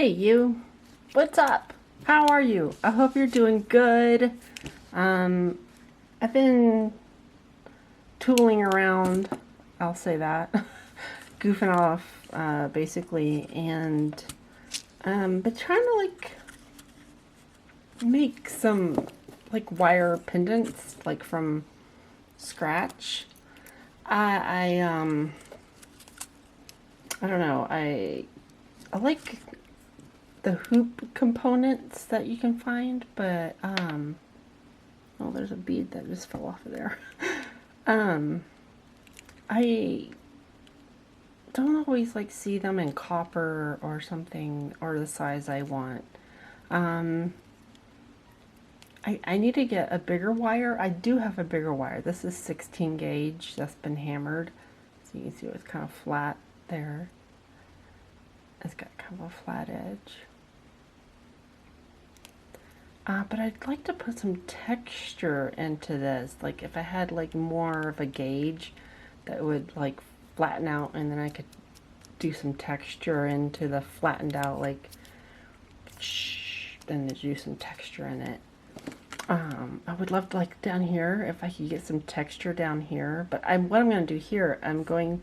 Hey you, what's up? How are you? I hope you're doing good. I've been tooling around, I'll say that, goofing off, basically, and but trying to make some wire pendants from scratch. I don't know. I like the hoop components that you can find, but oh, there's a bead that just fell off of there. I don't always see them in copper or something, or the size I want. I need to get a bigger wire. I do have a bigger wire. This is 16 gauge that's been hammered, so you can see it's kind of flat there. It's got kind of a flat edge. But I'd like to put some texture into this. If I had more of a gauge that would flatten out, and then I could do some texture into the flattened out, then do some texture in it. I would love to down here if I could get some texture down here. But what I'm going to do here, I'm going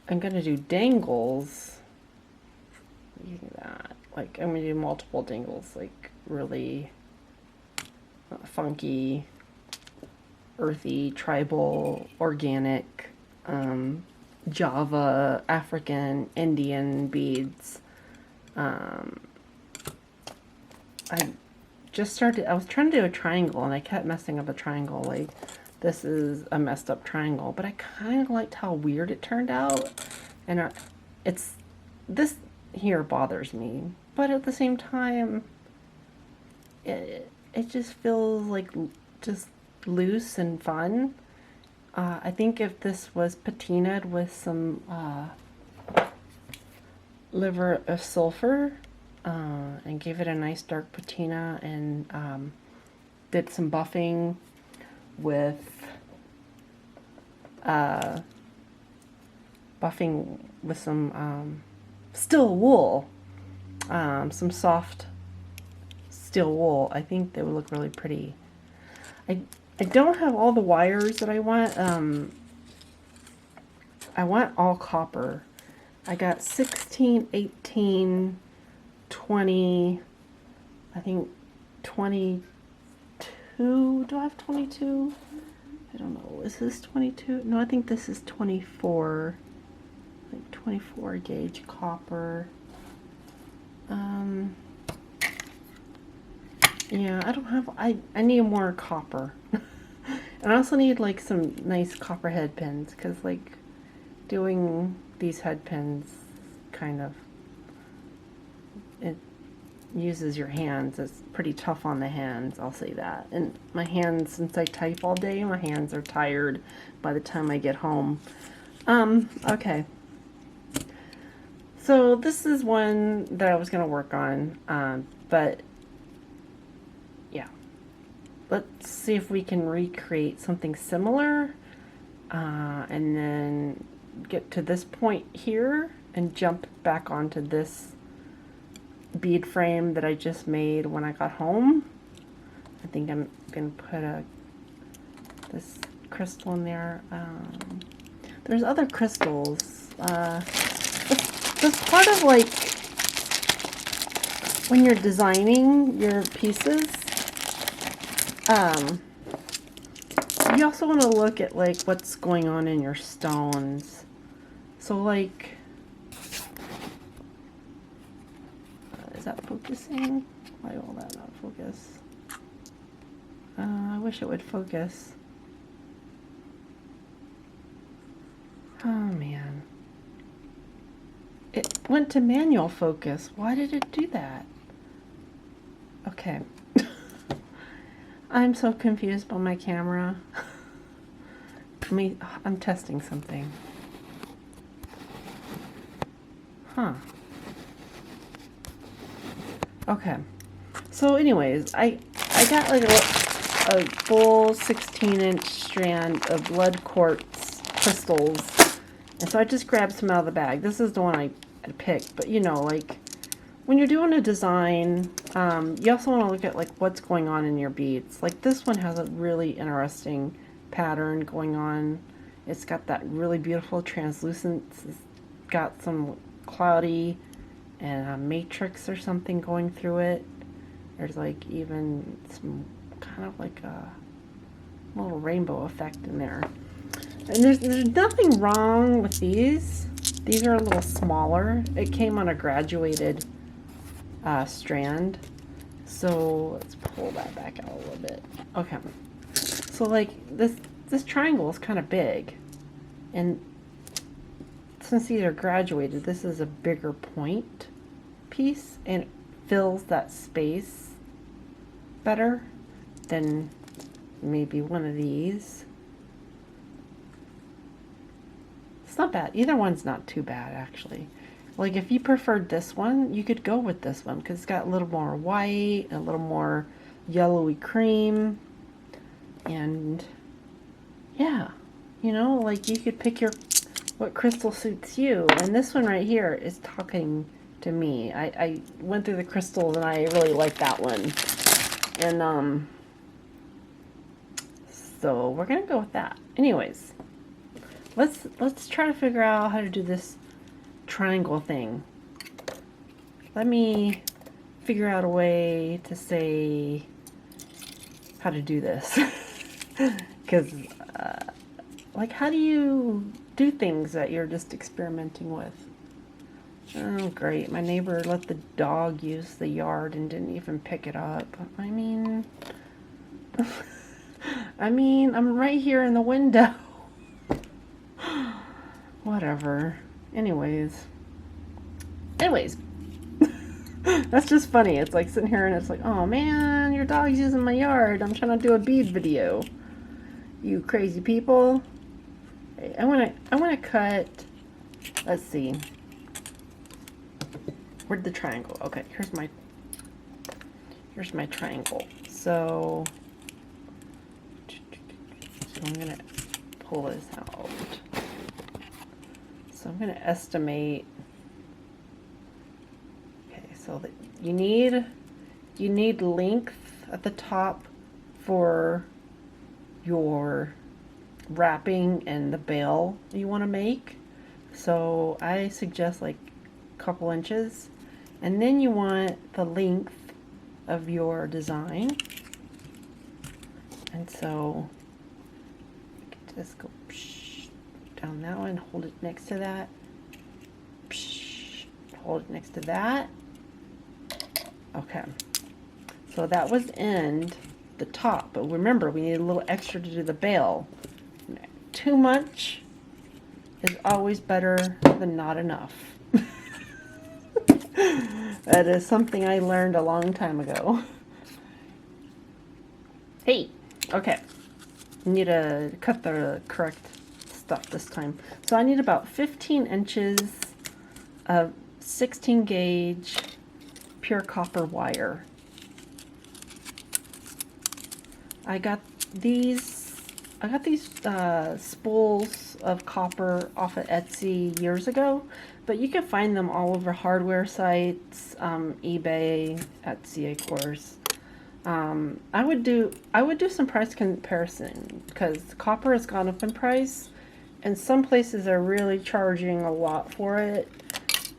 to do dangles. Using that, I'm going to do multiple dangles, really funky, earthy, tribal, organic, Java, African, Indian beads. I was trying to do a triangle, and I kept messing up a triangle. This is a messed up triangle, but I kind of liked how weird it turned out. And this here bothers me, but at the same time, it just feels just loose and fun. I think if this was patinaed with some liver of sulfur, and gave it a nice dark patina, and did some buffing with some steel wool, some soft steel wool, I think they would look really pretty. I don't have all the wires that I want. I want all copper. I got 16, 18, 20, I think 22. Do I have 22? I don't know. Is this 22? No, I think this is 24. 24 gauge copper. Yeah, I don't have, I need more copper. And I also need some nice copper head pins, because doing these head pins kind of, it uses your hands. It's pretty tough on the hands, I'll say that. And my hands, since I type all day, my hands are tired by the time I get home. Okay. So this is one that I was going to work on, but yeah. Let's see if we can recreate something similar, and then get to this point here and jump back onto this bead frame that I just made when I got home. I think I'm going to put this crystal in there. There's other crystals. That's part of when you're designing your pieces, you also want to look at what's going on in your stones. So is that focusing? Why will that not focus? I wish it would focus. Oh man. It went to manual focus. Why did it do that? Okay. I'm so confused by my camera. I'm testing something. Huh. Okay. So anyways, I got a full 16-inch strand of blood quartz crystals. And so I just grabbed some out of the bag. This is the one I picked, but when you're doing a design, you also want to look at like what's going on in your beads. Like this one has a really interesting pattern going on. It's got that really beautiful translucence. It's got some cloudy and a matrix or something going through it. There's like even some kind of like a little rainbow effect in there. And there's nothing wrong with these. These are a little smaller. It came on a graduated strand. So let's pull that back out a little bit. Okay. So like this triangle is kind of big. And since these are graduated, this is a bigger point piece and it fills that space better than maybe one of these. It's not bad. Either one's not too bad, actually. Like, if you preferred this one, you could go with this one because it's got a little more white, a little more yellowy cream. And, yeah, you know, like, you could pick what crystal suits you. And this one right here is talking to me. I went through the crystals and I really like that one. And, so we're going to go with that. Anyways. Let's try to figure out how to do this triangle thing. Let me figure out a way to say how to do this. Because, like, how do you do things that you're just experimenting with? Oh, great. My neighbor let the dog use the yard and didn't even pick it up. I mean, I'm right here in the window. Whatever. Anyways. That's just funny. It's like sitting here and it's like, oh man, your dog's using my yard. I'm trying to do a bead video. You crazy people. Hey, I wanna cut. Let's see. Where'd the triangle? Okay, here's my triangle. So I'm gonna pull this out. So I'm going to estimate. Okay, so that you need length at the top for your wrapping and the bail you want to make. So I suggest like a couple inches, and then you want the length of your design. And so you can just go down that one, hold it next to that, hold it next to that. Okay, so that was in the top, but remember we need a little extra to do the bail. Too much is always better than not enough. That is something I learned a long time ago. Hey, okay, I need to cut the correct stuff this time. So I need about 15 inches of 16 gauge pure copper wire. I got these spools of copper off of Etsy years ago, but you can find them all over hardware sites, eBay, Etsy, of course. I would do some price comparison because copper has gone up in price, and some places are really charging a lot for it,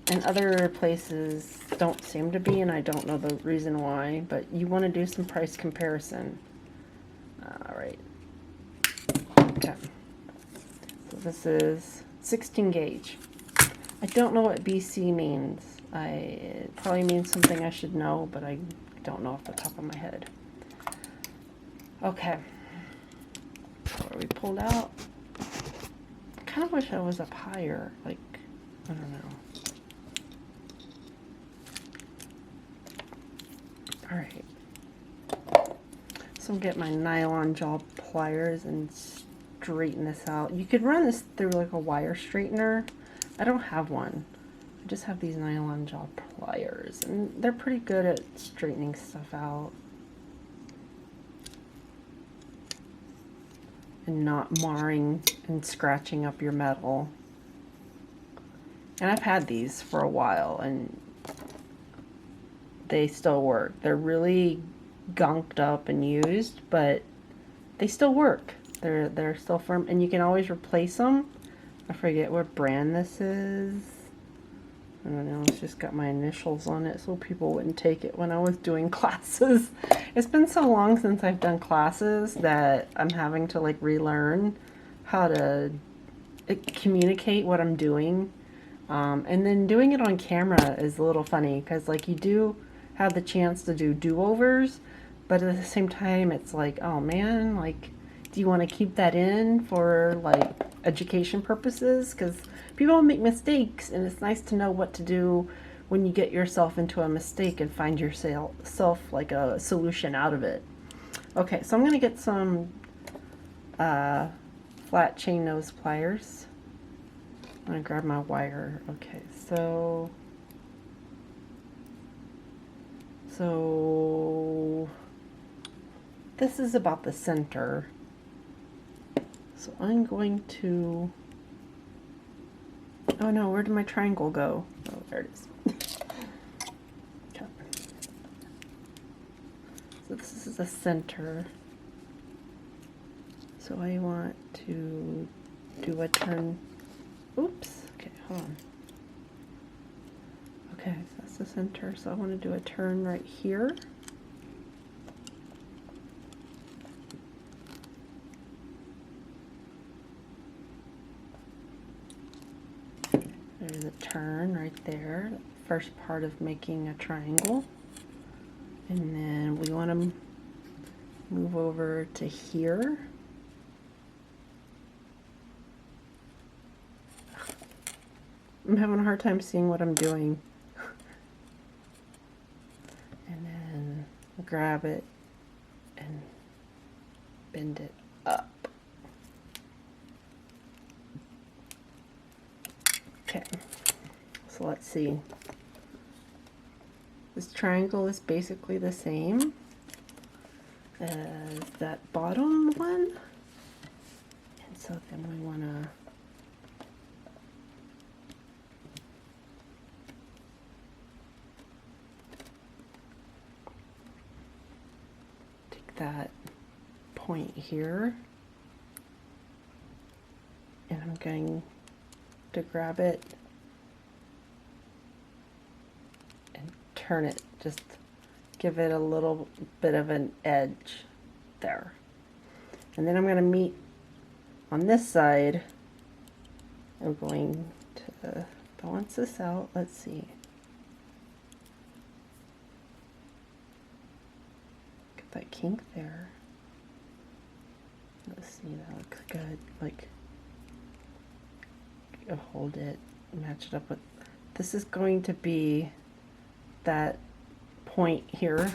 and other places don't seem to be, and I don't know the reason why, but you want to do some price comparison. All right. Okay. So this is 16 gauge. I don't know what BC means. It probably means something I should know, but I don't know off the top of my head. Okay. What we pulled out. I kind of wish I was up higher. Like, I don't know. All right. So I'll get my nylon jaw pliers and straighten this out. You could run this through like a wire straightener. I don't have one. I just have these nylon jaw pliers, and they're pretty good at straightening stuff out and not marring and scratching up your metal. And I've had these for a while, and they still work. They're really gunked up and used, but they still work. They're still firm, and you can always replace them. I forget what brand this is. I don't know, it's just got my initials on it so people wouldn't take it when I was doing classes. It's been so long since I've done classes that I'm having to like relearn how to communicate what I'm doing. And then doing it on camera is a little funny because like you do have the chance to do do-overs, but at the same time it's like, oh man, like do you want to keep that in for like education purposes? Because people make mistakes, and it's nice to know what to do when you get yourself into a mistake and find yourself like a solution out of it. Okay, so I'm going to get some flat chain nose pliers. I'm going to grab my wire. Okay, so this is about the center. So I'm going to, oh no, where did my triangle go? Oh, there it is. Okay. So this is the center. So I want to do a turn. Oops. Okay, hold on. Okay, so that's the center. So I want to do a turn right here. There's a turn right there, the first part of making a triangle. And then we want to move over to here. I'm having a hard time seeing what I'm doing. And then grab it and bend it up. Okay, so let's see. This triangle is basically the same as that bottom one. And so then we want to take that point here, and I'm going to grab it and turn it, just give it a little bit of an edge there. And then I'm going to meet on this side. I'm going to balance this out. Let's see. Get that kink there. Let's see, that looks good. Like, hold it, match it up with, this is going to be that point here.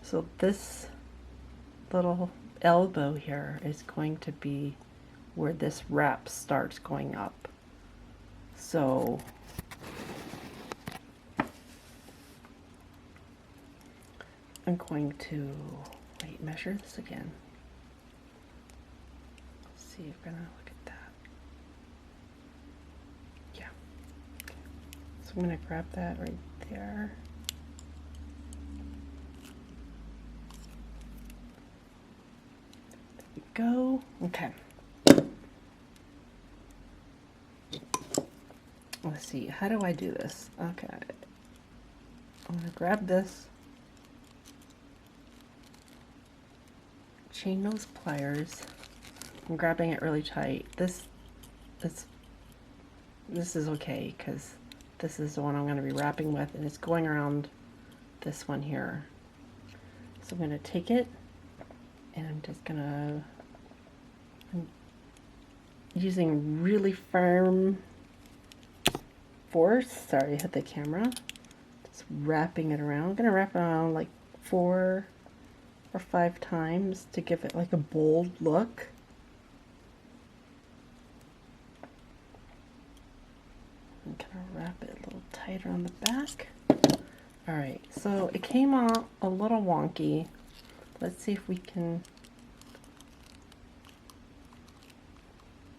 So this little elbow here is going to be where this wrap starts going up. So I'm going to, wait, measure this again. See, we're gonna look at that. Yeah. Okay. So I'm gonna grab that right there. There we go. Okay. Let's see, how do I do this? Okay. I'm gonna grab this. Chain those pliers. I'm grabbing it really tight. This is okay because this is the one I'm going to be wrapping with, and it's going around this one here. So I'm going to take it, and I'm just going to, I'm using really firm force. Sorry, I hit the camera. Just wrapping it around. I'm going to wrap it around like 4 or 5 times to give it like a bold look. I'm gonna wrap it a little tighter on the back. Alright, so it came out a little wonky. Let's see if we can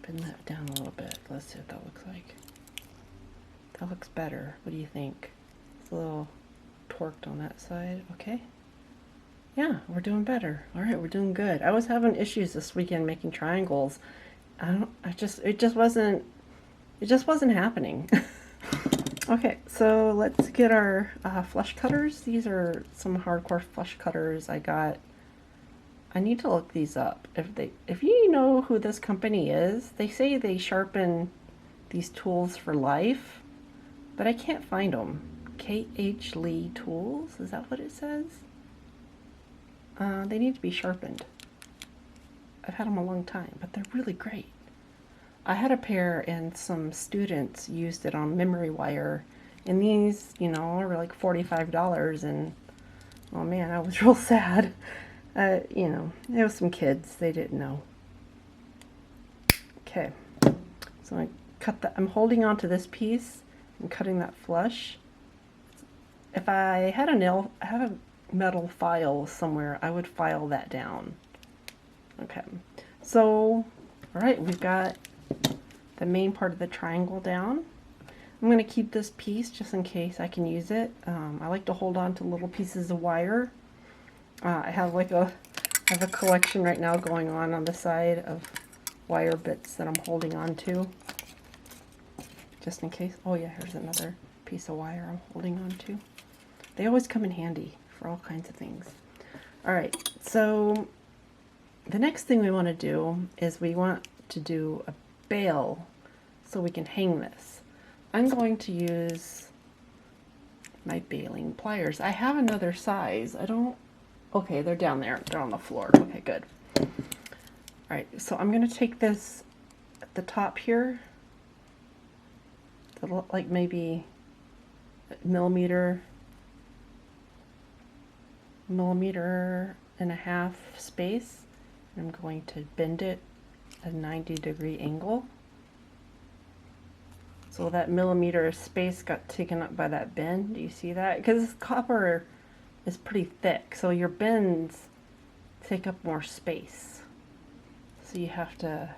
bend that down a little bit. Let's see what that looks like. That looks better. What do you think? It's a little torqued on that side. Okay. Yeah, we're doing better. All right, we're doing good. I was having issues this weekend making triangles. It just wasn't happening. Okay, so let's get our flush cutters. These are some hardcore flush cutters I got. I need to look these up. If you know who this company is, they say they sharpen these tools for life, but I can't find them. KH Lee Tools, is that what it says? They need to be sharpened. I've had them a long time, but they're really great. I had a pair and some students used it on memory wire, and these, you know, were like $45, and oh man, I was real sad. You know, it was some kids, they didn't know. Okay, so I cut that. I'm holding on to this piece and cutting that flush. If I had a metal file somewhere, I would file that down. Okay, so all right, we've got the main part of the triangle down. I'm going to keep this piece just in case I can use it. I like to hold on to little pieces of wire. I have a collection right now going on the side of wire bits that I'm holding on to, just in case. Oh yeah, here's another piece of wire I'm holding on to. They always come in handy for all kinds of things. All right, so the next thing we want to do is we want to do a bail so we can hang this. I'm going to use my baling pliers. I have another size. Okay, they're down there. They're on the floor. Okay, good. All right, so I'm going to take this at the top here, like maybe a millimeter and a half space. I'm going to bend it at a 90-degree angle. So that millimeter space got taken up by that bend. Do you see that? Because copper is pretty thick, so your bends take up more space. So you have to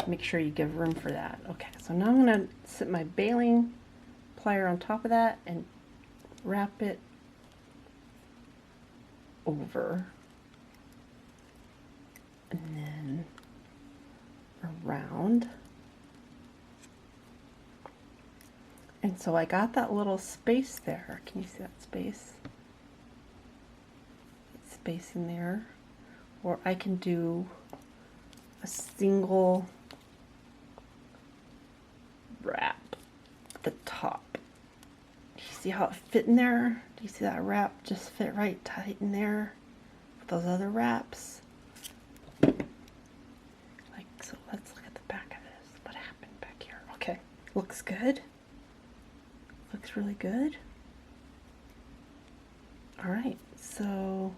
make sure you give room for that. Okay, so now I'm going to sit my baling plier on top of that and wrap it over. And then around. And so I got that little space there. Can you see that space? Space in there. Or I can do a single wrap at the top. Do you see how it fit in there? Do you see that wrap just fit right tight in there with those other wraps? Like so. Let's look at the back of this. What happened back here? Okay, looks good. Looks really good. All right, so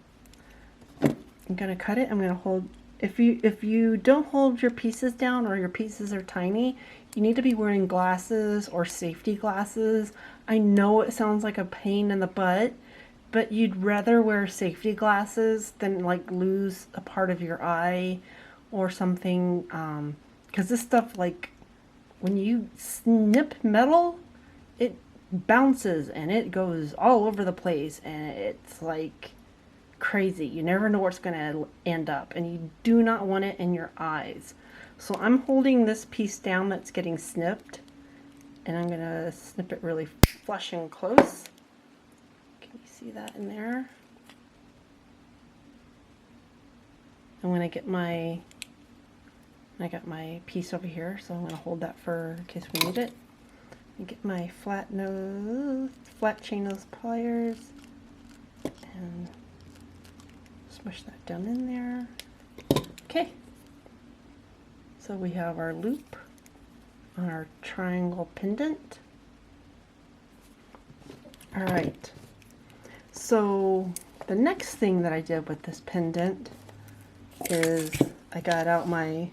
I'm gonna cut it. I'm gonna hold. If you don't hold your pieces down or your pieces are tiny, you need to be wearing glasses or safety glasses. I know it sounds like a pain in the butt, but you'd rather wear safety glasses than like lose a part of your eye or something. Because this stuff, like when you snip metal, it bounces and it goes all over the place, and it's like crazy. You never know where it's going to end up, and you do not want it in your eyes. So I'm holding this piece down that's getting snipped, and I'm going to snip it really flush and close. Can you see that in there? And when I got my piece over here, so I'm going to hold that for in case we need it. And get my flat chain nose pliers and smush that down in there. Okay, so we have our loop on our triangle pendant. All right, so the next thing that I did with this pendant is I got out my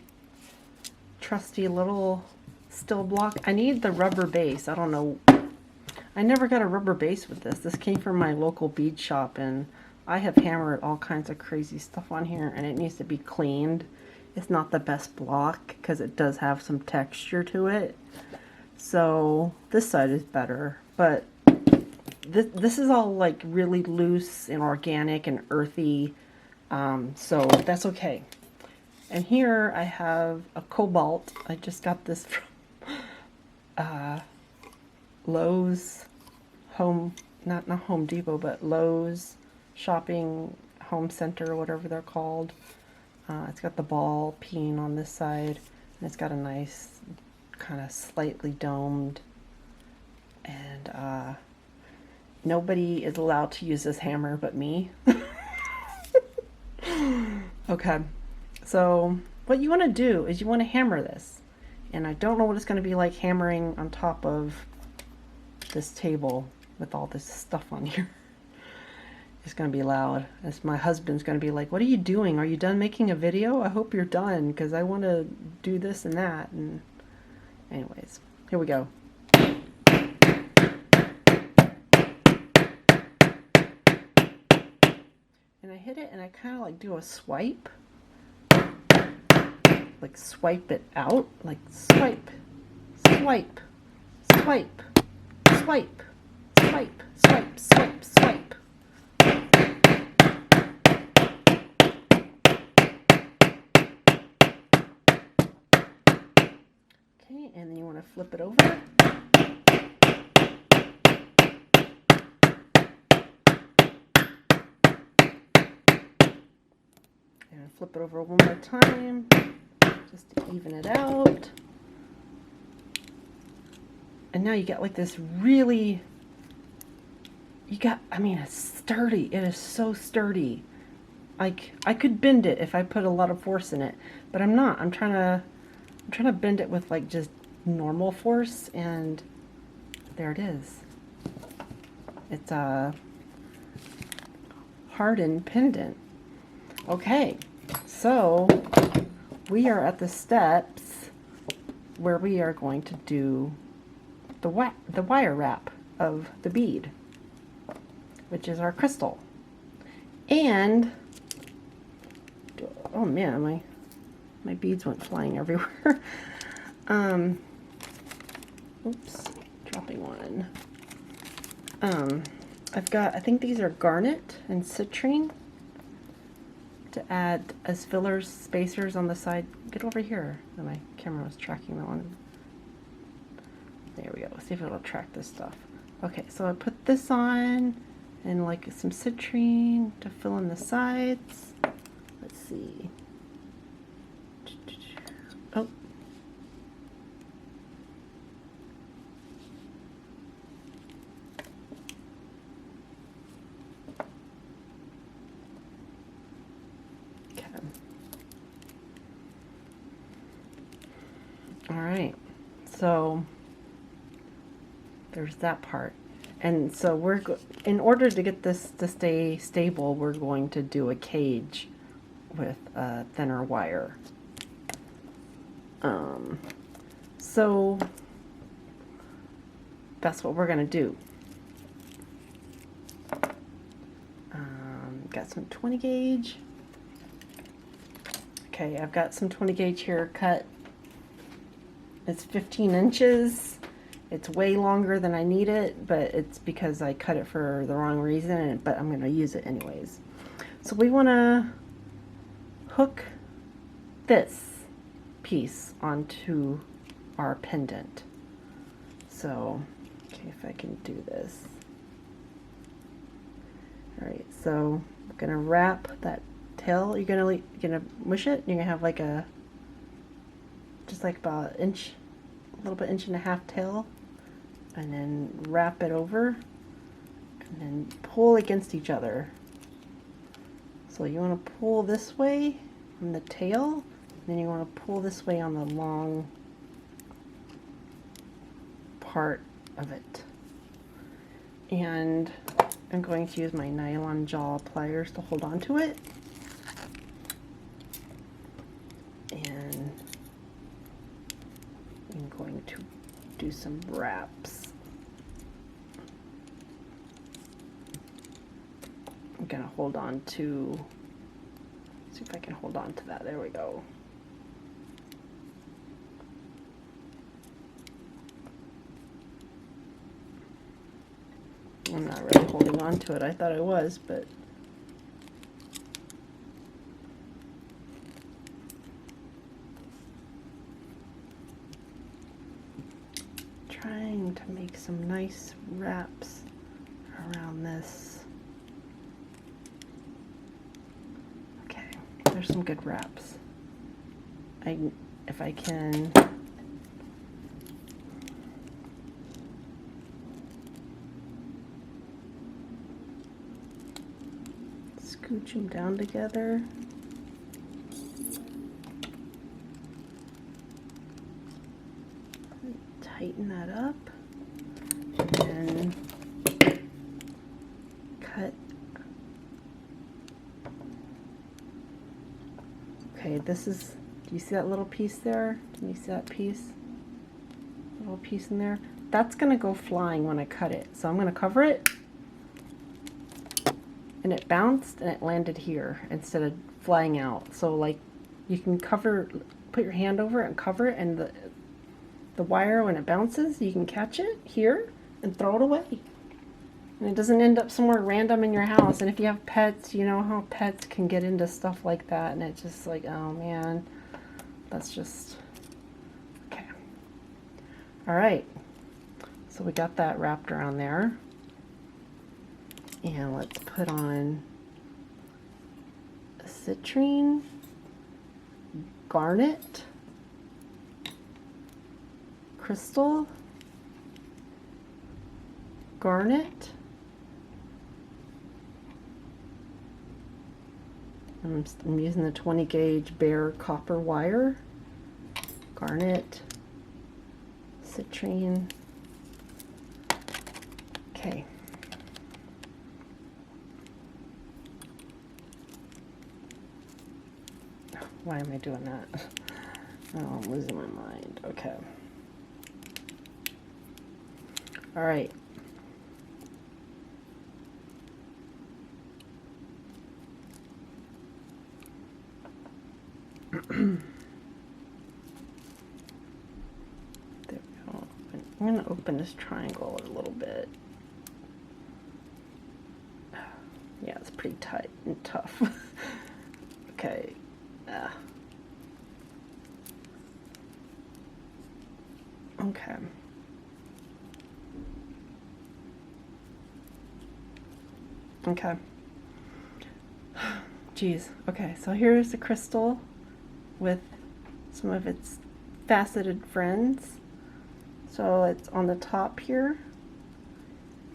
trusty little steel block. I need the rubber base. I don't know. I never got a rubber base with this. This came from my local bead shop, and I have hammered all kinds of crazy stuff on here, and it needs to be cleaned. It's not the best block because it does have some texture to it. So this side is better, but this is all like really loose and organic and earthy, so that's okay. And here I have a cobalt. I just got this from Lowe's Home, not Home Depot, but Lowe's Shopping Home Center, whatever they're called. It's got the ball peen on this side, and it's got a nice kind of slightly domed, and nobody is allowed to use this hammer but me. Okay, so what you want to do is you want to hammer this, and I don't know what it's going to be like hammering on top of this table with all this stuff on here. It's going to be loud. As my husband's going to be like, what are you doing? Are you done making a video? I hope you're done, because I want to do this and that. And anyways, here we go. And I hit it and I kind of like do a swipe. Like swipe it out. Like swipe, swipe, swipe, swipe, swipe, swipe, swipe, swipe. Okay, and then you want to flip it over. And flip it over one more time, just to even it out. And now you get like this really, I mean, it's sturdy. It is so sturdy. Like, I could bend it if I put a lot of force in it, but I'm not. I'm trying to bend it with like just normal force, and there it is. It's a hardened pendant. Okay, so we are at the steps where we are going to do the wire wrap of the bead, which is our crystal. And oh man, my beads went flying everywhere. Oops, dropping one. I think these are garnet and citrine to add as fillers, spacers on the side. Get over here. Oh, my camera was tracking that one. There we go. See if it'll track this stuff. Okay, so I put this on and like some citrine to fill in the sides. Let's see. Oh. Okay. All right. So there's that part. And so in order to get this to stay stable, we're going to do a cage with a thinner wire. So that's what we're going to do. Got some 20 gauge. Okay, I've got some 20 gauge here cut. It's 15 inches. It's way longer than I need it, but it's because I cut it for the wrong reason, but I'm going to use it anyways. So we want to hook this piece onto our pendant. So, okay, if I can do this. Alright, so I'm going to wrap that tail. You're gonna mush it. You're going to have like just like about an inch, a little bit 1.5 inch tail. And then wrap it over and then pull against each other. So you want to pull this way on the tail, and then you want to pull this way on the long part of it. And I'm going to use my nylon jaw pliers to hold on to it. And I'm going to do some wraps. I'm gonna hold on to, see if I can hold on to that. There we go. I'm not really holding on to it. I thought I was, but trying to make some nice wraps around this. Okay, there's some good wraps. If I can scooch them down together. Tighten that up and cut. Okay, this is, do you see that little piece there? Can you see that piece? Little piece in there? That's going to go flying when I cut it. So I'm going to cover it. And it bounced and it landed here instead of flying out. So like you can cover, put your hand over it and cover it, and the wire, when it bounces, you can catch it here and throw it away. And it doesn't end up somewhere random in your house. And if you have pets, you know how pets can get into stuff like that, and it's just like, oh man, that's just, okay. All right, so we got that wrapped around there. And let's put on a citrine, garnet, crystal, garnet. I'm using the 20 gauge bare copper wire, garnet, citrine. Okay. Why am I doing that? Oh, I'm losing my mind. Okay. All right. There we go. I'm going to open this triangle a little bit. Yeah, it's pretty tight and tough. Okay. Okay. Okay. Geez. Okay, so here's the crystal with some of its faceted friends. So it's on the top here,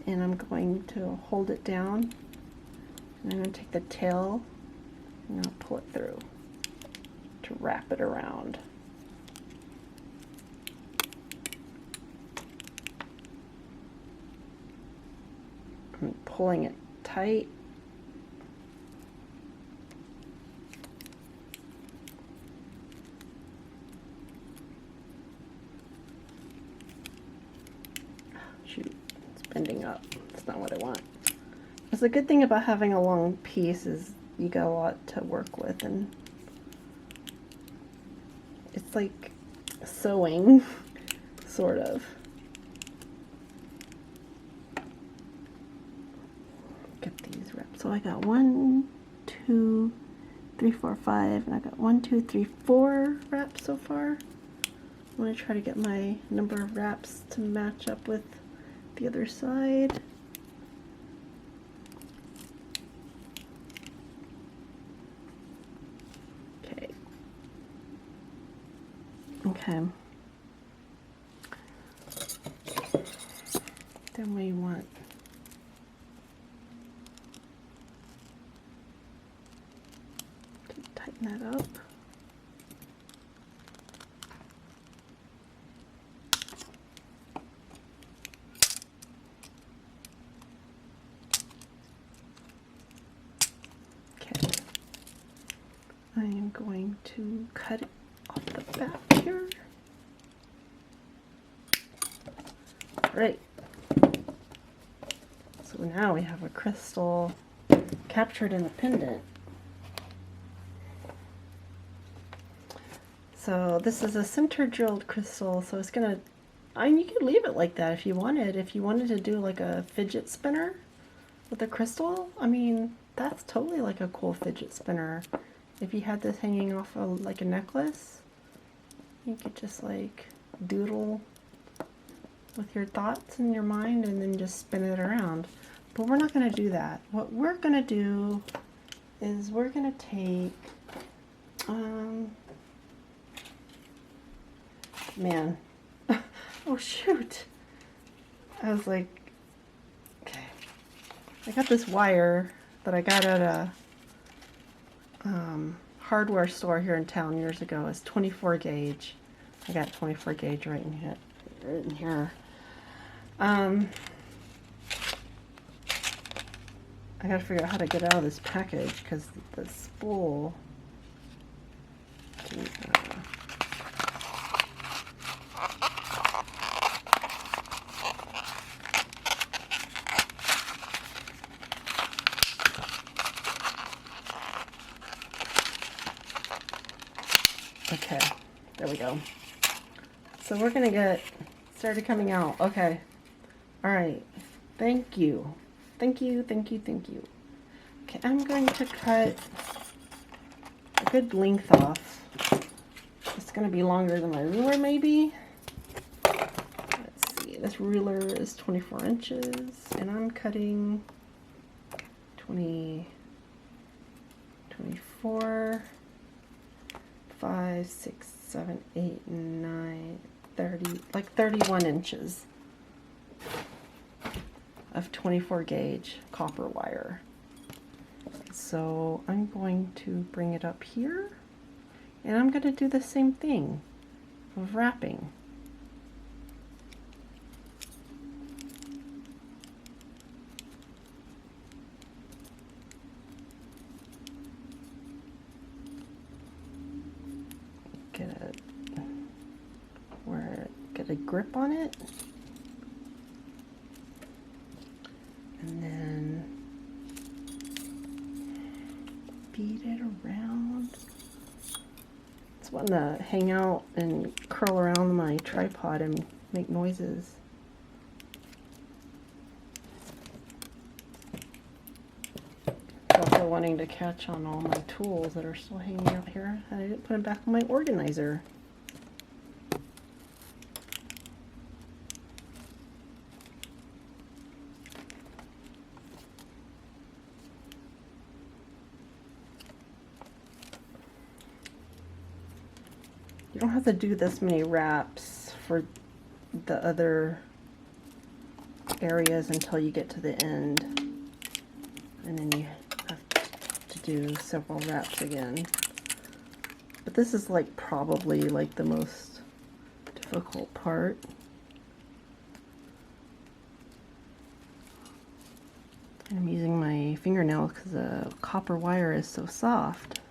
and I'm going to hold it down, and I'm going to take the tail and I'll pull it through to wrap it around. I'm pulling it tight. Shoot, it's bending up. That's not what I want. Because the good thing about having a long piece is you got a lot to work with, and it's like sewing, sort of. Get these wraps. So I got 1, 2, 3, 4, 5, and I got 1, 2, 3, 4 wraps so far. I'm going to try to get my number of wraps to match up with the other side. Okay. Then we want to tighten that up. Okay. I am going to cut it off the back here. Right. So now we have a crystal captured in the pendant. So this is a center drilled crystal, so it's going to And you could leave it like that if you wanted. If you wanted to do like a fidget spinner with a crystal, I mean, that's totally like a cool fidget spinner. If you had this hanging off of like a necklace, you could just like doodle with your thoughts in your mind and then just spin it around. But we're not going to do that. What we're going to do is we're going to take, man, oh shoot. I was like, okay. I got this wire that I got at a hardware store here in town years ago. It's 24 gauge. I got 24 gauge right in here. I gotta figure out how to get out of this package because the spool. Okay, there we go. So we're gonna get started coming out. Okay. All right. Thank you. Thank you, thank you, thank you. Okay, I'm going to cut a good length off. It's going to be longer than my ruler, maybe. Let's see, this ruler is 24 inches, and I'm cutting 20, 24, 5, 6, 7, 8, 9, 30, like 31 inches of 24 gauge copper wire. So I'm going to bring it up here, and I'm going to do the same thing of wrapping. Get a grip on it. And then beat it around. It's wanting to hang out and curl around my tripod and make noises. It's also wanting to catch on all my tools that are still hanging out here. I didn't put them back in my organizer. You don't have to do this many wraps for the other areas until you get to the end, and then you have to do several wraps again. But this is like probably like the most difficult part. And I'm using my fingernail because the copper wire is so soft.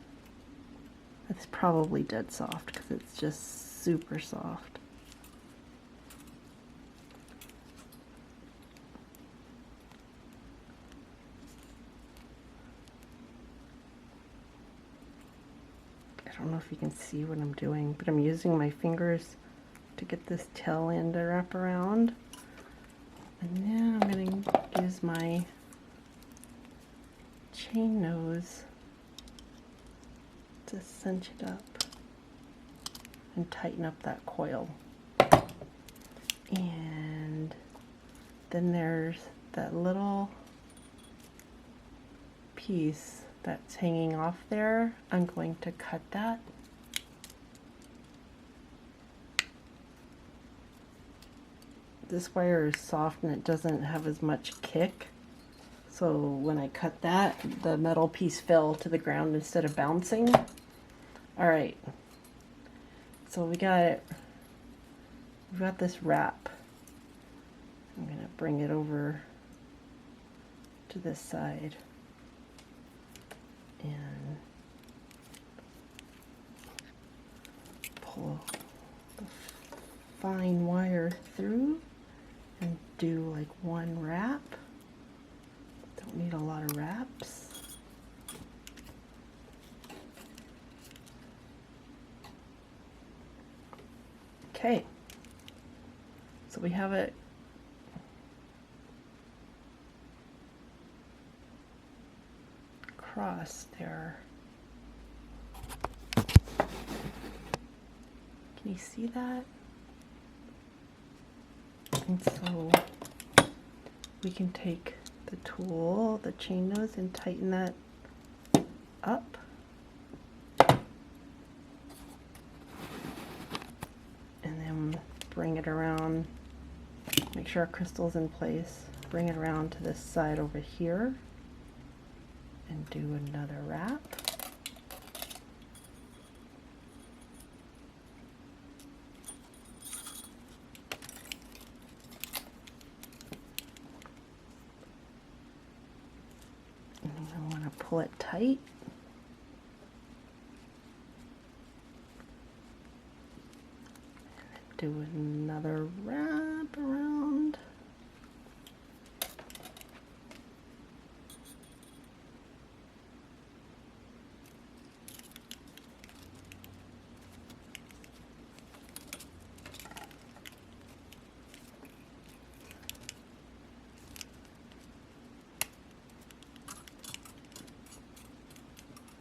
It's probably dead soft because it's just super soft. I don't know if you can see what I'm doing, but I'm using my fingers to get this tail end to wrap around. And then I'm going to use my chain nose to cinch it up and tighten up that coil. And then there's that little piece that's hanging off there. I'm going to cut that. This wire is soft and it doesn't have as much kick. So when I cut that, the metal piece fell to the ground instead of bouncing. All right, so we got it. We've got this wrap. I'm gonna bring it over to this side and pull the fine wire through and do like one wrap. Don't need a lot of wraps. Okay, So we have it crossed there. Can you see that? And so we can take the tool, the chain nose, and tighten that up. And then bring it around, make sure our crystal's in place, bring it around to this side over here, and do another wrap. And I want to pull it tight. And then do another wrap around.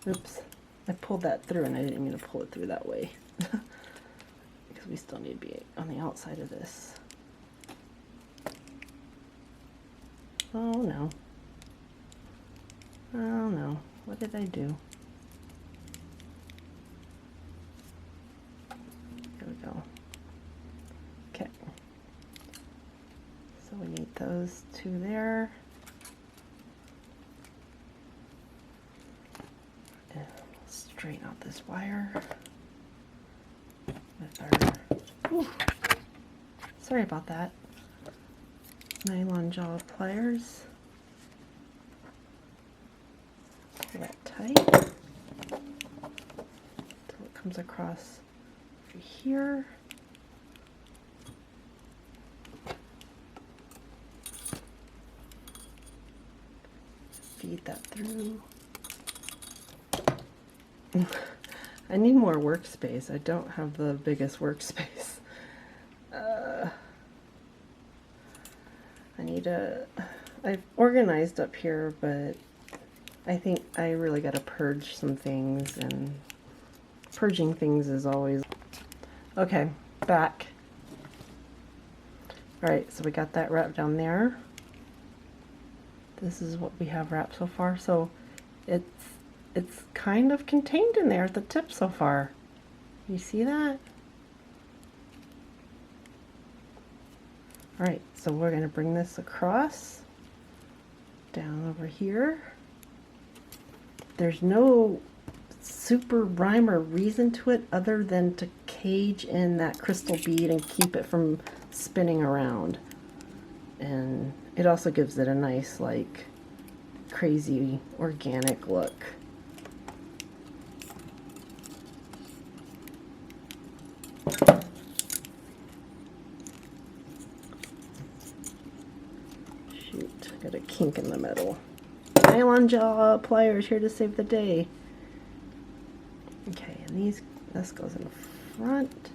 Oops, I pulled that through and I didn't mean to pull it through that way. Because we still need to be on the outside of this. Oh no. Oh no, what did I do? There we go. Okay. So we need those two there. Straighten out this wire with our, ooh, sorry about that, nylon jaw pliers. Pull that tight until it comes across over here. Feed that through. I need more workspace. I don't have the biggest workspace. I've organized up here, but I think I really got to purge some things, and purging things is always... Okay, back. Alright, so we got that wrapped down there. This is what we have wrapped so far. So it's kind of contained in there at the tip so far. You see that? Alright, so we're going to bring this across, down over here. There's no super rhyme or reason to it other than to cage in that crystal bead and keep it from spinning around. And it also gives it a nice, like, crazy organic look. Shoot, got a kink in the middle. Nylon jaw pliers here to save the day. Okay, and this goes in the front.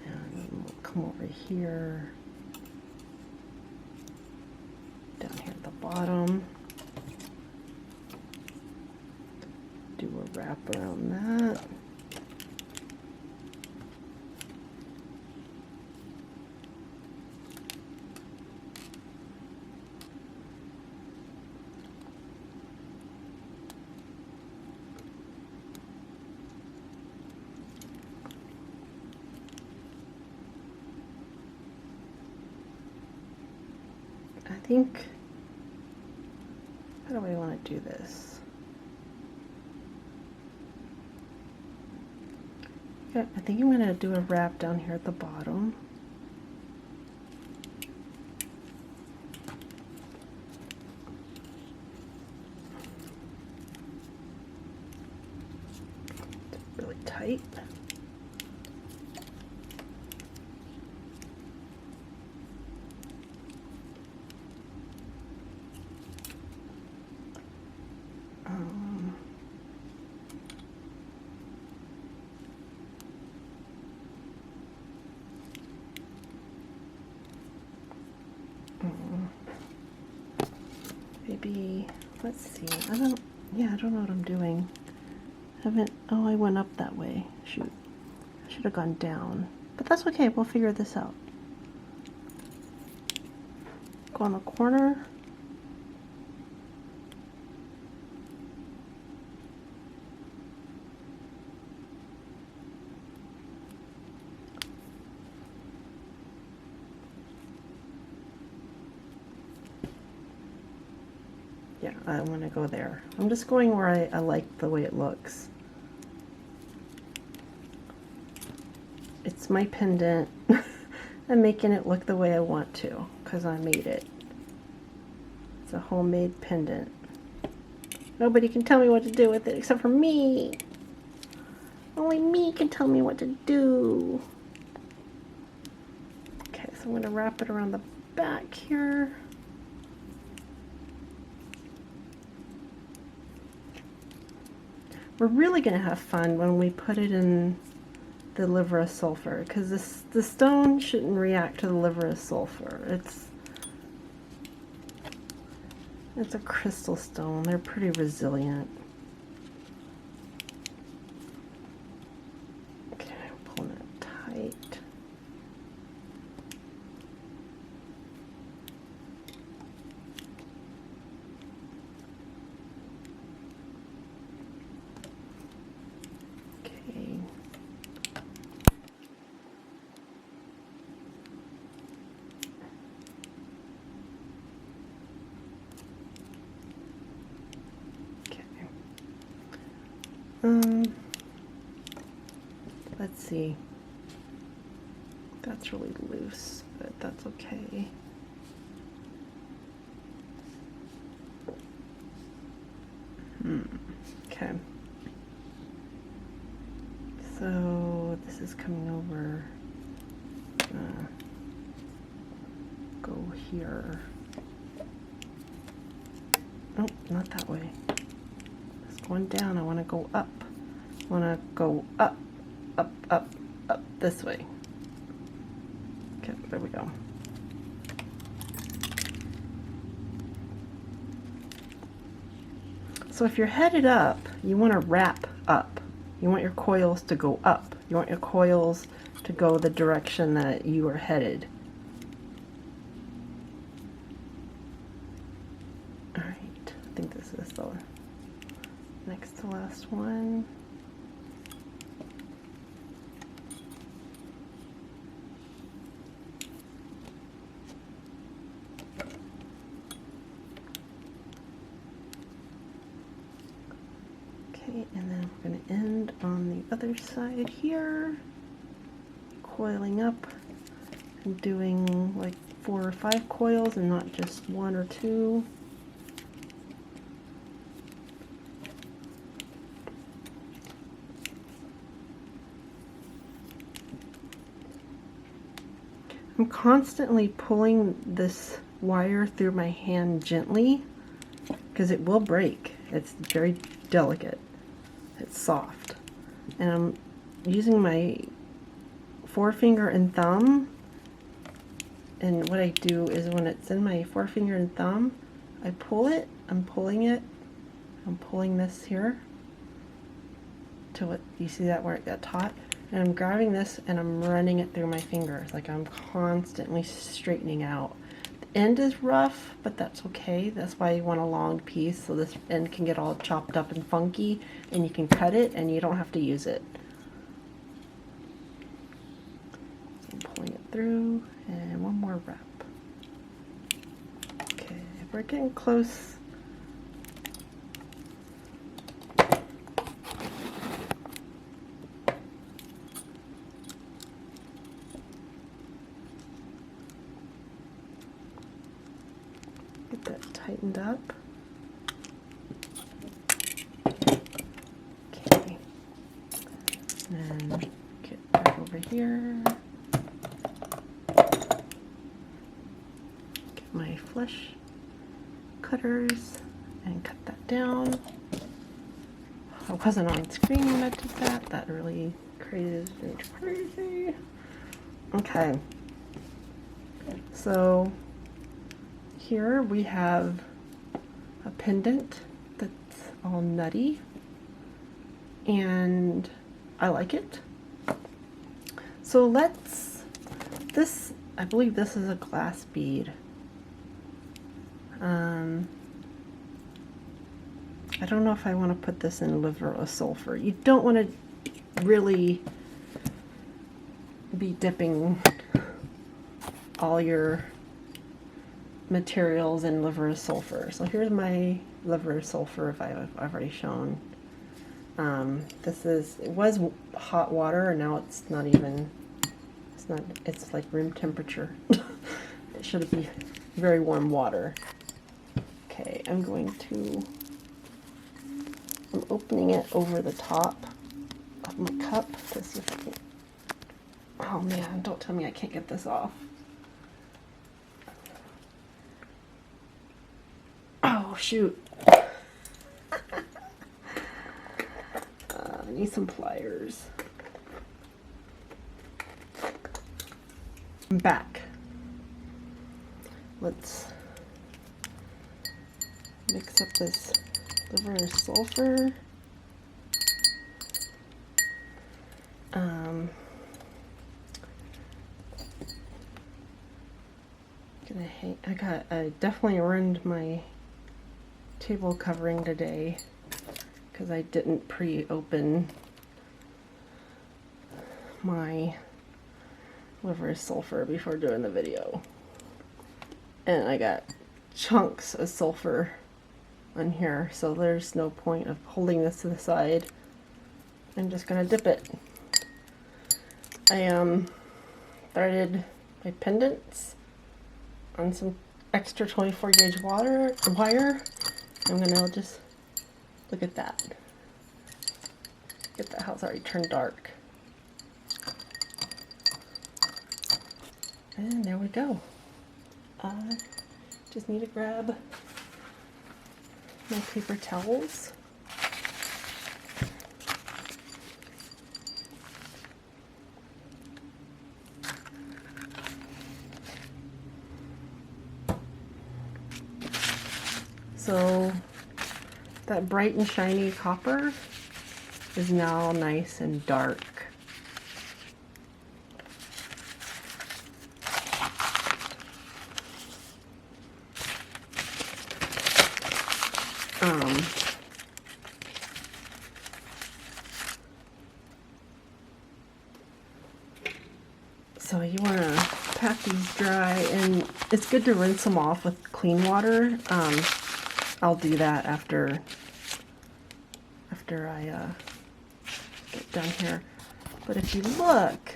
And then we'll come over here, down here at the bottom. Do a wrap around that. I think, how do I want to do this? Okay, I think I'm going to do a wrap down here at the bottom. It's really tight. Let's see. I don't know what I'm doing. Oh, I went up that way. Shoot. I should have gone down. But that's okay, we'll figure this out. Go on the corner. Yeah, I want to go there. I'm just going where I like the way it looks. It's my pendant. I'm making it look the way I want to because I made it. It's a homemade pendant. Nobody can tell me what to do with it except for me. Only me can tell me what to do. Okay, so I'm going to wrap it around the back here. We're really going to have fun when we put it in the liver of sulfur, because the stone shouldn't react to the liver of sulfur. It's a crystal stone. They're pretty resilient. Okay, I'm pulling it tight. Let's see. That's really loose, but that's okay. Okay. So this is coming over. Go here. Oh, not that way. It's going down. I want to go up. I want to go up, up, up, up this way. Okay, there we go. So if you're headed up, you want to wrap up. You want your coils to go up. You want your coils to go the direction that you are headed. All right, I think this is the next to last one. Okay, and then we're going to end on the other side here, coiling up and doing like 4 or 5 coils and not just 1 or 2. I'm constantly pulling this wire through my hand gently because it will break. It's very delicate. It's soft. And I'm using my forefinger and thumb. And what I do is when it's in my forefinger and thumb, I pull it, I'm pulling it, I'm pulling this here to what you see that where it got taut. And I'm grabbing this and I'm running it through my fingers, like I'm constantly straightening out. The end is rough, but that's okay. That's why you want a long piece, so this end can get all chopped up and funky, and you can cut it and you don't have to use it. I'm pulling it through, and one more wrap. Okay, we're getting close. Get that tightened up. Okay. And then get back over here. Get my flesh cutters and cut that down. I wasn't on screen when I did that. That really created crazy. Okay. So here we have a pendant that's all nutty, and I like it. So I believe this is a glass bead. I don't know if I want to put this in liver or sulfur. You don't want to really be dipping all your materials in liver or sulfur. So here's my liver or sulfur, if I've already shown. It was hot water, and now it's not even, it's like room temperature. It should be very warm water. Okay, I'm opening it over the top of my cup to see if I can, oh man, don't tell me I can't get this off. Oh shoot. I need some pliers. I'm back. Let's mix up this liver or sulfur. I definitely ruined my table covering today because I didn't pre-open my liver or sulfur before doing the video, and I got chunks of sulfur on here, so there's no point of holding this to the side. I'm just gonna dip it. I threaded my pendants on some extra 24 gauge wire. I'm gonna just look at that. Get that house already turned dark. And there we go. Just need to grab my paper towels. So that bright and shiny copper is now nice and dark. So you want to pat these dry, and it's good to rinse them off with clean water. I'll do that after I get done here. But if you look,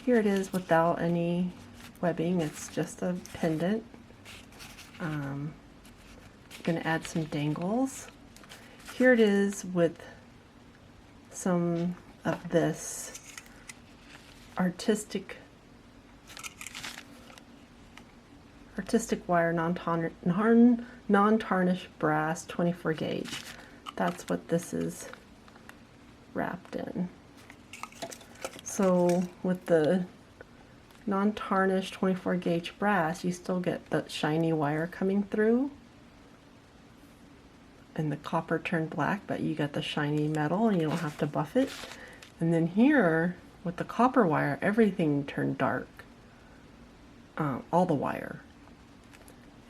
here it is without any webbing. It's just a pendant. I'm gonna add some dangles. Here it is with some of this artistic wire non-tarnish brass 24 gauge. That's what this is wrapped in. So with the non-tarnished 24 gauge brass, you still get the shiny wire coming through, and the copper turned black, but you got the shiny metal and you don't have to buff it. And then here with the copper wire, everything turned dark, all the wire.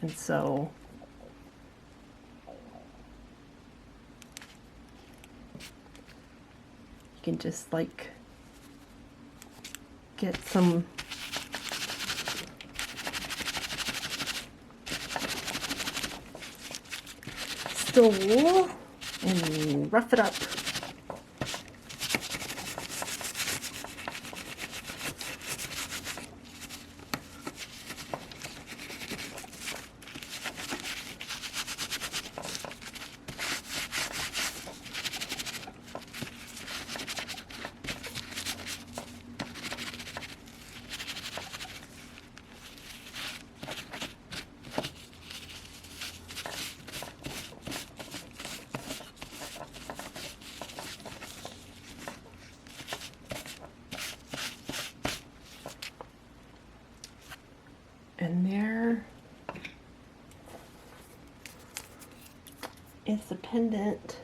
And so you can just like get some steel wool and rough it up. is the pendant.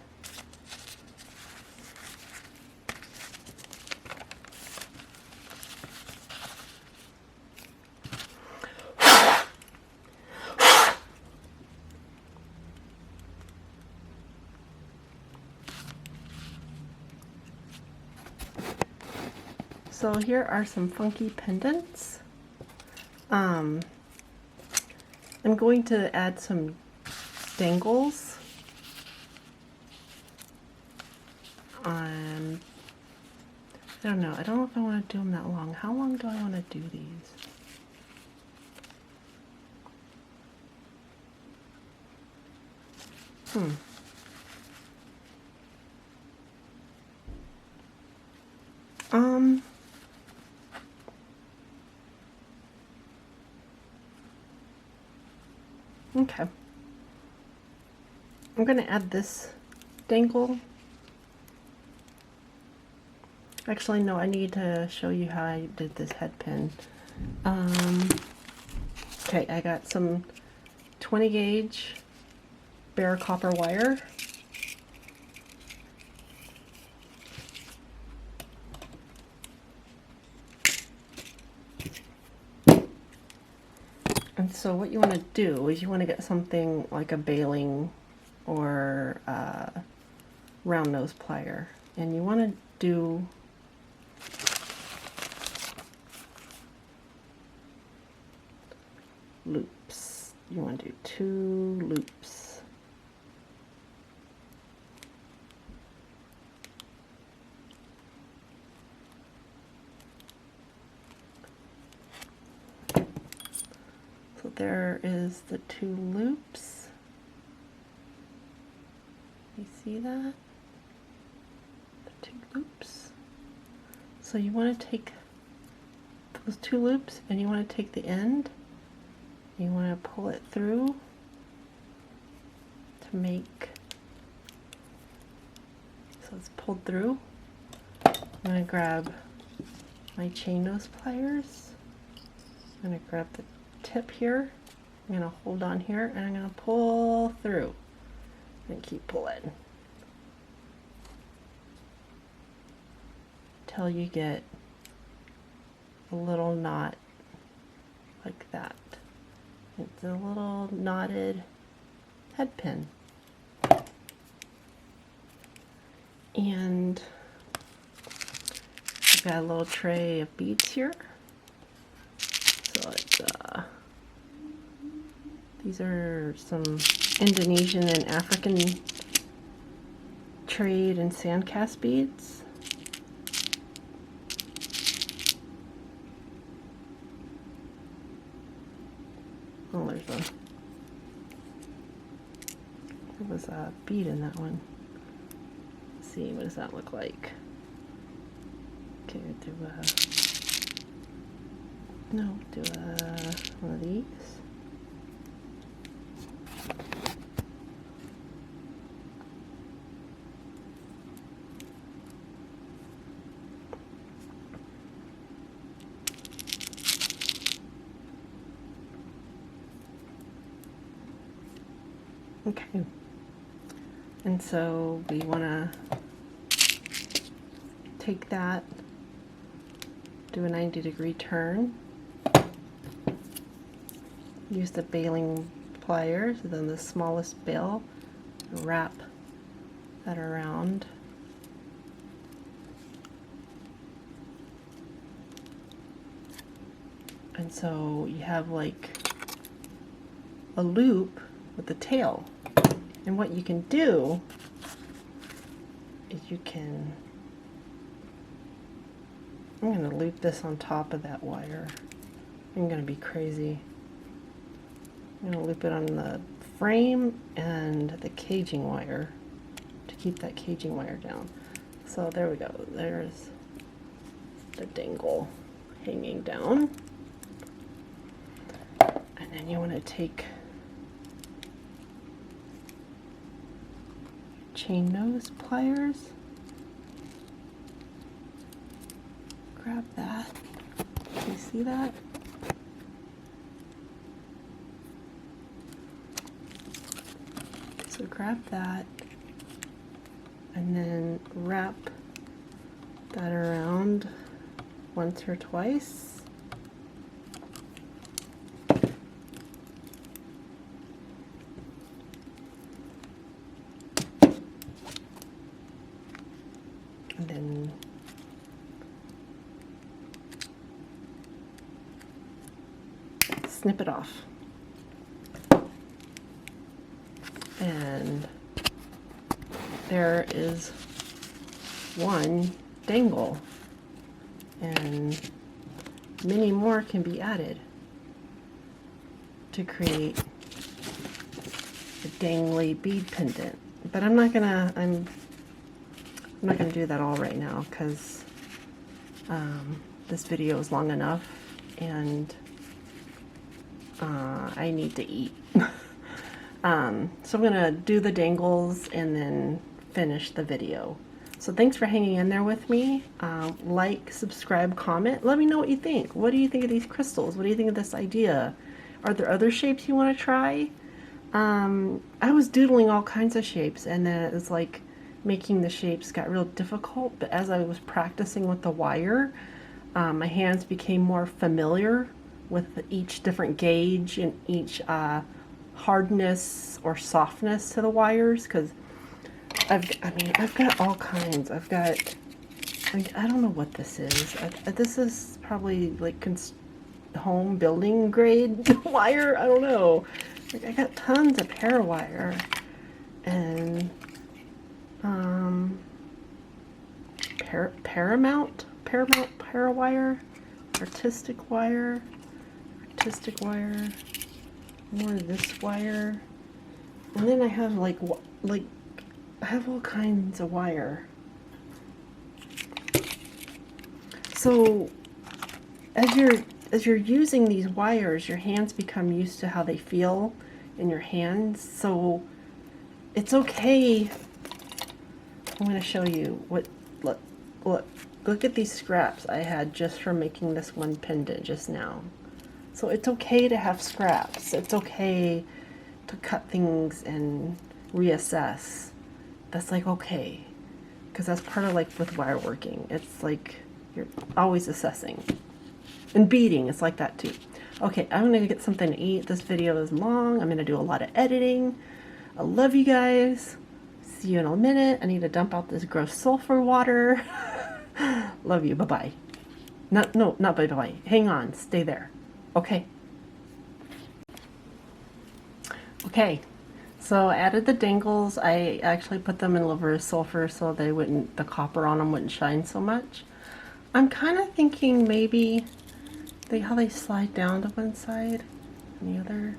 So here are some funky pendants. I'm going to add some dangles. I don't know. I don't know if I want to do them that long. How long do I want to do these? Okay. I'm going to add this dangle. Actually, no, I need to show you how I did this head pin. Okay, I got some 20 gauge bare copper wire. And so what you want to do is you want to get something like a baling or round nose plier, and you want to do loops. You want to do 2 loops. So there is the 2 loops. You see that? The 2 loops. So you want to take those 2 loops and you want to take the end. You want to pull it through to make, so it's pulled through. I'm going to grab my chain nose pliers. I'm going to grab the tip here. I'm going to hold on here and I'm going to pull through and keep pulling till you get a little knot like that. It's a little knotted head pin. And I've got a little tray of beads here. So it's these are some Indonesian and African trade and sand cast beads. Oh, there was a bead in that one. Let's see, what does that look like? Okay, do one of these. Okay, and so we want to take that, do a 90-degree turn, use the baling pliers, then the smallest bail, wrap that around. And so you have like a loop with the tail. And what you can do is you can, I'm going to loop this on top of that wire. I'm going to be crazy. I'm going to loop it on the frame and the caging wire to keep that caging wire down. So there we go. There's the dangle hanging down. And then you want to take chain nose pliers, grab that, you see that? So grab that and then wrap that around once or twice. And then snip it off. And there is one dangle, and many more can be added to create a dangly bead pendant. But I'm not gonna do that all right now because this video is long enough and I need to eat. So I'm gonna do the dangles and then finish the video. So thanks for hanging in there with me. Like, subscribe, comment. Let me know what you think. What do you think of these crystals? What do you think of this idea? Are there other shapes you want to try? I was doodling all kinds of shapes, and then it was like making the shapes got real difficult. But as I was practicing with the wire, my hands became more familiar with each different gauge and each hardness or softness to the wires, because I've got all kinds. I've got, I don't know what this is. This is probably like home building grade wire. I don't know. Like, I got tons of pear wire and paramount pear wire, artistic wire, more of this wire, and then I have like I have all kinds of wire. So as you're using these wires, your hands become used to how they feel in your hands. So it's okay. I'm going to show you what, look at these scraps I had just from making this one pendant just now. So it's okay to have scraps. It's okay to cut things and reassess. That's like okay, because that's part of like with wire working. It's like you're always assessing. And beading, it's like that too. Okay, I'm gonna get something to eat. This video is long. I'm gonna do a lot of editing. I love you guys. See you in a minute. I need to dump out this gross sulfur water. Love you. Bye-bye. Not bye-bye. Hang on. Stay there. Okay. Okay. So I added the dangles. I actually put them in liver sulfur so they wouldn't, the copper on them wouldn't shine so much. I'm kind of thinking maybe how they slide down to one side and the other.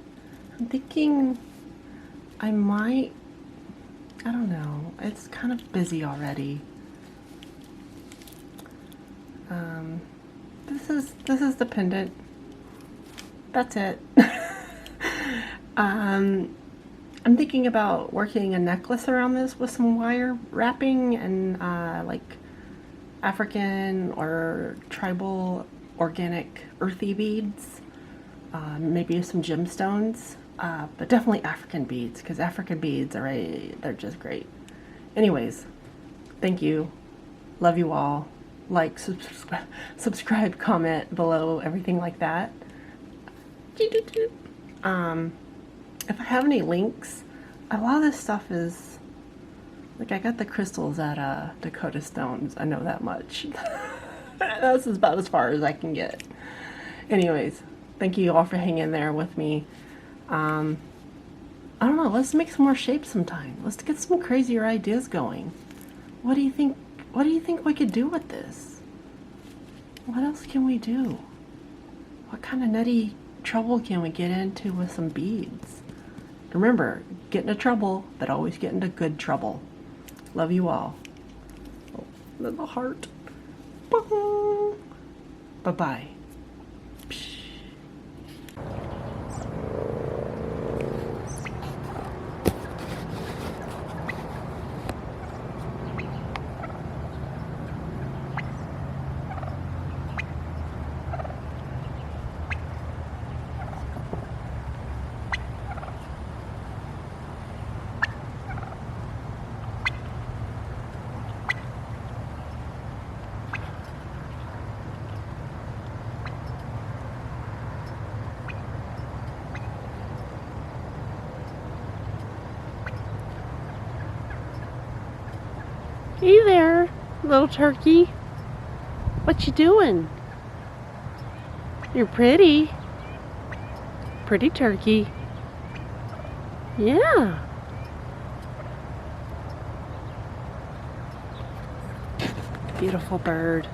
I'm thinking I might, I don't know, it's kind of busy already. This is the pendant. That's it. I'm thinking about working a necklace around this with some wire wrapping and like African or tribal organic earthy beads, maybe some gemstones, but definitely African beads, because African beads they're just great. Anyways, thank you. Love you all. Like, subscribe, comment below, everything like that. If I have any links, a lot of this stuff is like, I got the crystals at Dakota Stones. I know that much. That's about as far as I can get. Anyways, thank you all for hanging there with me. I don't know, let's make some more shapes sometime. Let's get some crazier ideas going. What do you think? What do you think we could do with this? What else can we do? What kind of nutty trouble can we get into with some beads? Remember, get into trouble, but always get into good trouble. Love you all. Oh, little heart. Bye-bye. Hey there, little turkey. What you doing? You're pretty. Pretty turkey. Yeah. Beautiful bird.